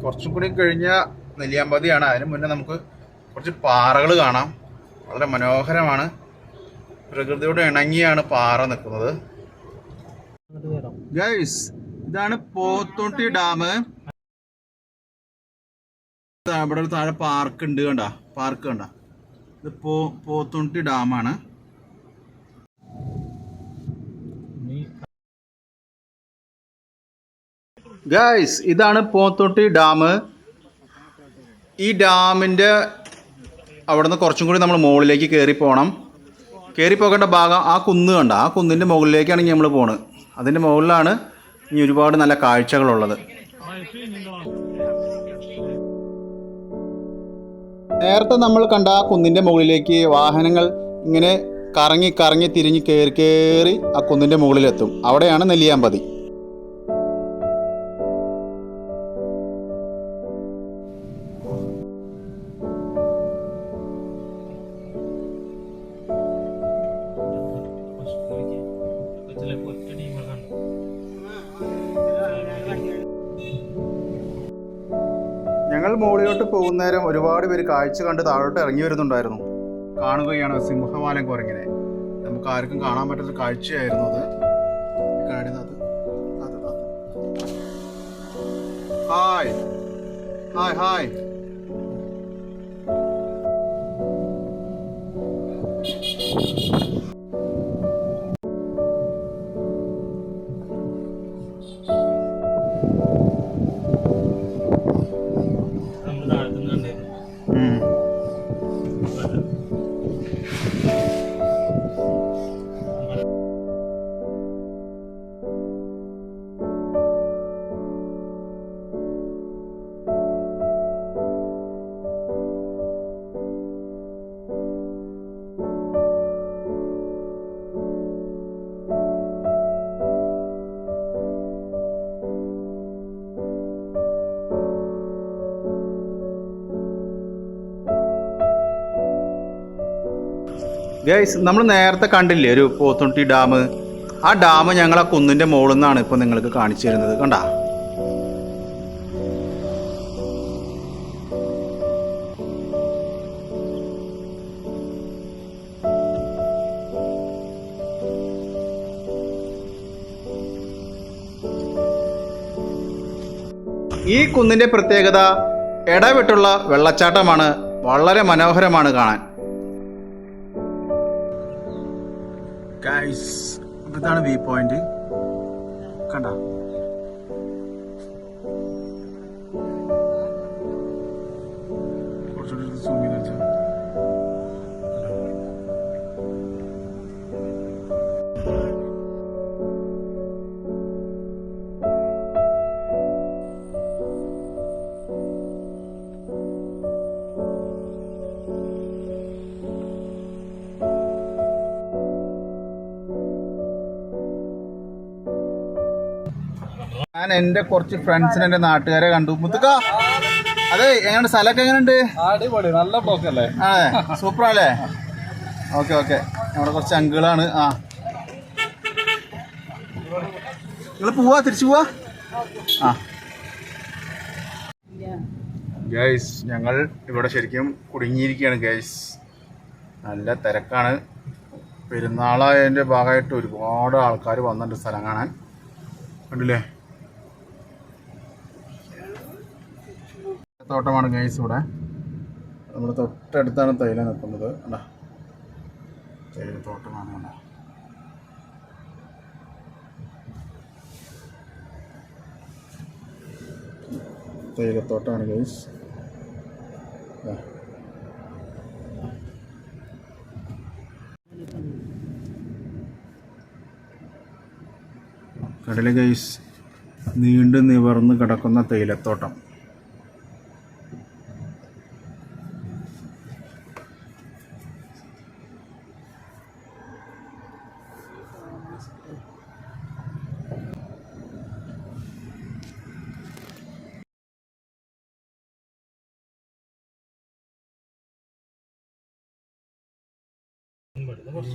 കുറച്ചും കൂടി കഴിഞ്ഞ നെല്ലിയാമ്പതിയാണ്. അതിന് മുന്നേ നമുക്ക് കുറച്ച് പാറകൾ കാണാം. വളരെ മനോഹരമാണ്. പ്രകൃതിയോട് ഇണങ്ങിയാണ് പാറ നിൽക്കുന്നത്. ഗൈസ്, ഇതാണ് പോത്തുണ്ടി ഡാം. ഇവിടെ ഒരു താഴെ പാർക്ക് ഉണ്ട്, കണ്ട പാർക്ക് കണ്ട. ഇത് പോത്തുണ്ടി ഡാമാണ്. ഗൈസ്, ഇതാണ് പോത്തുണ്ടി ഡാം. ഈ ഡാമിൻ്റെ അവിടെ നിന്ന് കുറച്ചും കൂടി നമ്മൾ മുകളിലേക്ക് കയറി പോകണം. കയറി പോകേണ്ട ഭാഗം ആ കുന്ന് കണ്ട, ആ കുന്നിൻ്റെ മുകളിലേക്കാണ് ഇനി നമ്മൾ പോണത്. അതിൻ്റെ മുകളിലാണ് ഇനി ഒരുപാട് നല്ല കാഴ്ചകളുള്ളത്. നേരത്തെ നമ്മൾ കണ്ട ആ കുന്നിൻ്റെ മുകളിലേക്ക് വാഹനങ്ങൾ ഇങ്ങനെ കറങ്ങി കറങ്ങി തിരിഞ്ഞ് കയറി ആ കുന്നിൻ്റെ മുകളിലെത്തും. അവിടെയാണ് നെല്ലിയാമ്പതി. ഞങ്ങൾ മുകളിലോട്ട് പോകുന്നേരം ഒരുപാട് പേര് കാഴ്ച കണ്ട് താഴോട്ട് ഇറങ്ങി വരുന്നുണ്ടായിരുന്നു. കാണുകയാണ് സിംഹവാലൻ കുരങ്ങിനെ. നമുക്ക് ആർക്കും കാണാൻ പറ്റുന്ന കാഴ്ചയായിരുന്നു അത്. Hi hi hi. ഗൈസ്, നമ്മൾ നേരത്തെ കണ്ടില്ലേ ഒരു പോത്തുണ്ടി ഡാം? ആ ഡാം ഞങ്ങൾ ആ കുന്നിൻ്റെ മുകളിൽ നിന്നാണ് ഇപ്പോൾ നിങ്ങൾക്ക് കാണിച്ചു തരുന്നത്. കണ്ട, ഈ കുന്നിൻ്റെ പ്രത്യേകത ഇടവിട്ടുള്ള വെള്ളച്ചാട്ടമാണ്. വളരെ മനോഹരമാണ് കാണാൻ. ഗൈസ്, ഇതാണ് വ്യൂ പോയിന്റ്. കണ്ട, കുറച്ചുകൂടി സൂം ചെയ്ത് വെച്ചാൽ ഞാൻ എൻ്റെ കുറച്ച് ഫ്രണ്ട്സിനെ, എൻ്റെ നാട്ടുകാരെ കണ്ടു. മുത്തുക്ക, അതെ, എങ്ങനെയുണ്ട് സ്ഥലമൊക്കെ? എങ്ങനെയുണ്ട്? അടിപൊളി, നല്ല പോക്കല്ലേ? അതെ, സൂപ്പറല്ലേ? Okay okay. നമ്മുടെ കുറച്ച് അങ്കിളാണ്. ആ, നിങ്ങൾ പോവാ, തിരിച്ചു പോവാ? ആ ഗൈസ്, ഞങ്ങൾ ഇവിടെ ശരിക്കും കുടുങ്ങിയിരിക്കുകയാണ് ഗൈസ്. നല്ല തിരക്കാണ്. പെരുന്നാളായതിൻ്റെ ഭാഗമായിട്ട് ഒരുപാട് ആൾക്കാർ വന്നിട്ടുണ്ട് സ്ഥലം കാണാൻ. കണ്ടില്ലേ? തോട്ടമാണ് ഗൈസ്. ഇവിടെ നമ്മുടെ തൊട്ടടുത്താണ് തേയില നിൽക്കുന്നത്. അല്ല, തേയിലത്തോട്ടമാണ്. അല്ല, തേയിലത്തോട്ടമാണ് ഗൈസ്. കടല് ഗൈസ്, നീണ്ടു നിവർന്ന് കിടക്കുന്ന തേയിലത്തോട്ടം.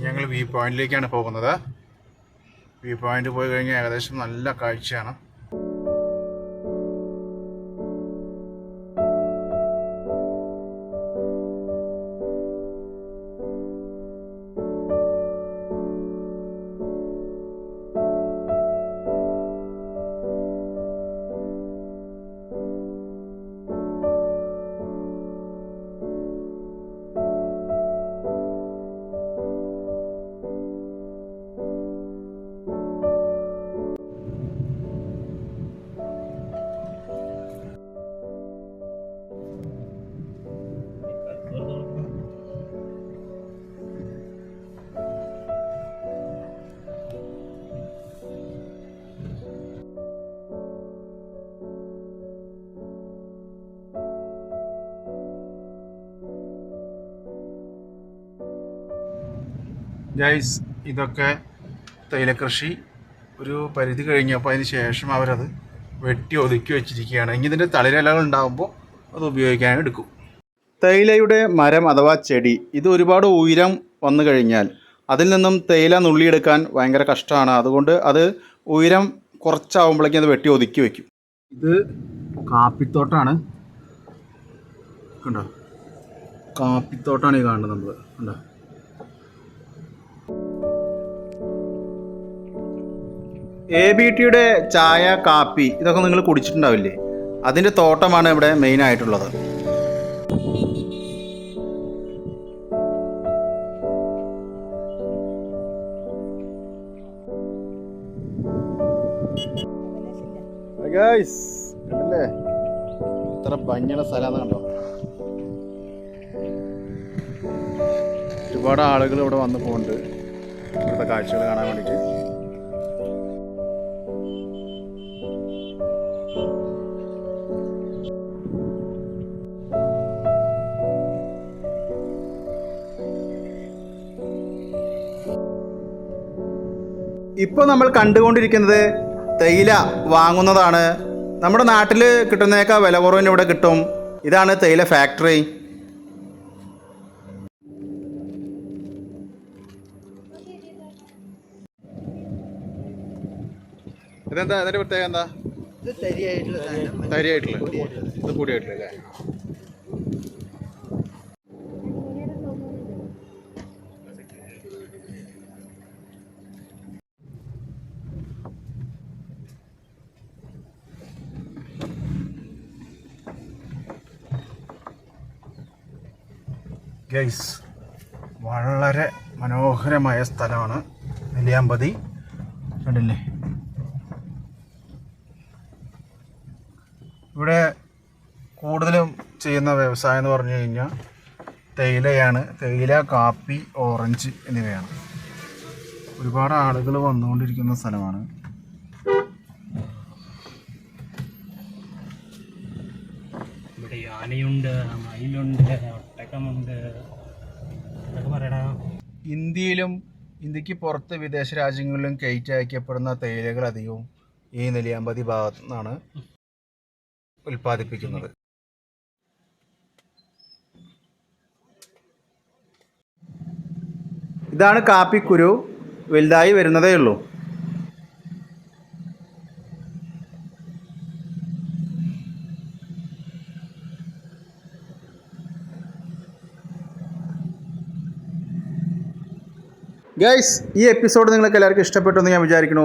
ഞങ്ങൾ വ്യൂ പോയിന്റിലേക്കാണ് പോകുന്നത്. വ്യൂ പോയിന്റ് പോയി കഴിഞ്ഞാൽ ഏകദേശം നല്ല കാഴ്ചയാണ്. ഗൈസ് ഇതൊക്കെ തേയിലക്കൃഷി ഒരു പരിധി കഴിഞ്ഞപ്പോൾ അതിന് ശേഷം അവരത് വെട്ടി ഒതുക്കി വെച്ചിരിക്കുകയാണ്. ഇനി ഇതിൻ്റെ തളിരിലകൾ ഉണ്ടാകുമ്പോൾ അത് ഉപയോഗിക്കാൻ എടുക്കും. തേയിലയുടെ മരം അഥവാ ചെടി ഇത് ഒരുപാട് ഉയരം വന്നു കഴിഞ്ഞാൽ അതിൽ നിന്നും തേയില നുള്ളിയെടുക്കാൻ ഭയങ്കര കഷ്ടമാണ്. അതുകൊണ്ട് അത് ഉയരം കുറച്ചാവുമ്പോഴേക്കും അത് വെട്ടി ഒതുക്കി വയ്ക്കും. ഇത് കാപ്പിത്തോട്ടാണ്, കണ്ടോ? കാപ്പിത്തോട്ടാണ് ഈ കാണുന്നത് നമ്മൾ, കണ്ടോ? ABTയുടെ ചായ, കാപ്പി ഇതൊക്കെ നിങ്ങൾ കുടിച്ചിട്ടുണ്ടാവില്ലേ? അതിൻ്റെ തോട്ടമാണ് ഇവിടെ മെയിനായിട്ടുള്ളത്. കണ്ടില്ലേ ഇത്ര ഭംഗിയുള്ള സ്ഥലമാണ്, കണ്ടോ? ഒരുപാട് ആളുകൾ ഇവിടെ വന്ന് പോകുന്നുണ്ട് ഇവിടുത്തെ കാഴ്ചകൾ കാണാൻ വേണ്ടിയിട്ട്. ഇപ്പോൾ നമ്മൾ കണ്ടുകൊണ്ടിരിക്കുന്നത് തേയില വാങ്ങുന്നതാണ്. നമ്മുടെ നാട്ടിൽ കിട്ടുന്നതിനേക്കാൾ വില കുറവിന് ഇവിടെ കിട്ടും. ഇതാണ് തേയില ഫാക്ടറി. ഇതെന്താ ഇതിൻ്റെ പ്രത്യേകത എന്താ? തരിയായിട്ടുള്ള ഇത് പൊടിയായിട്ടുള്ള അല്ലേ? ഗൈസ് വളരെ മനോഹരമായ സ്ഥലമാണ് നെല്ലിയാമ്പതി, കണ്ടില്ലേ? ഇവിടെ കൂടുതലും ചെയ്യുന്ന വ്യവസായം എന്ന് പറഞ്ഞു കഴിഞ്ഞാൽ തേയിലയാണ്. തേയില, കാപ്പി, ഓറഞ്ച് എന്നിവയാണ്. ഒരുപാട് ആളുകൾ വന്നുകൊണ്ടിരിക്കുന്ന സ്ഥലമാണ്. ഇവിടെ ആനയുണ്ട്, മയിലുണ്ട്, ഒട്ടകമുണ്ട്. ഇന്ത്യയിലും ഇന്ത്യക്ക് പുറത്ത് വിദേശ രാജ്യങ്ങളിലും കയറ്റി അയക്കപ്പെടുന്ന തേയിലകൾ അധികവും ഈ നെല്ലിയാമ്പതി ഭാഗത്തു നിന്നാണ് ഉൽപ്പാദിപ്പിക്കുന്നത്. ഇതാണ് കാപ്പിക്കുരു, വലുതായി വരുന്നതേ ഉള്ളൂ. ഗൈസ് ഈ എപ്പിസോഡ് നിങ്ങൾക്ക് എല്ലാവർക്കും ഇഷ്ടപ്പെട്ടു എന്ന് ഞാൻ വിചാരിക്കുന്നു.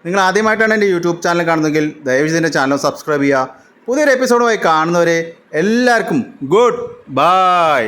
നിങ്ങൾ ആദ്യമായിട്ടാണ് എൻ്റെ യൂട്യൂബ് ചാനൽ കാണുന്നതെങ്കിൽ ദയവായി എൻ്റെ ചാനൽ സബ്സ്ക്രൈബ് ചെയ്യുക. പുതിയൊരു എപ്പിസോഡുമായി കാണുന്നവരെ എല്ലാവർക്കും ഗുഡ് ബൈ.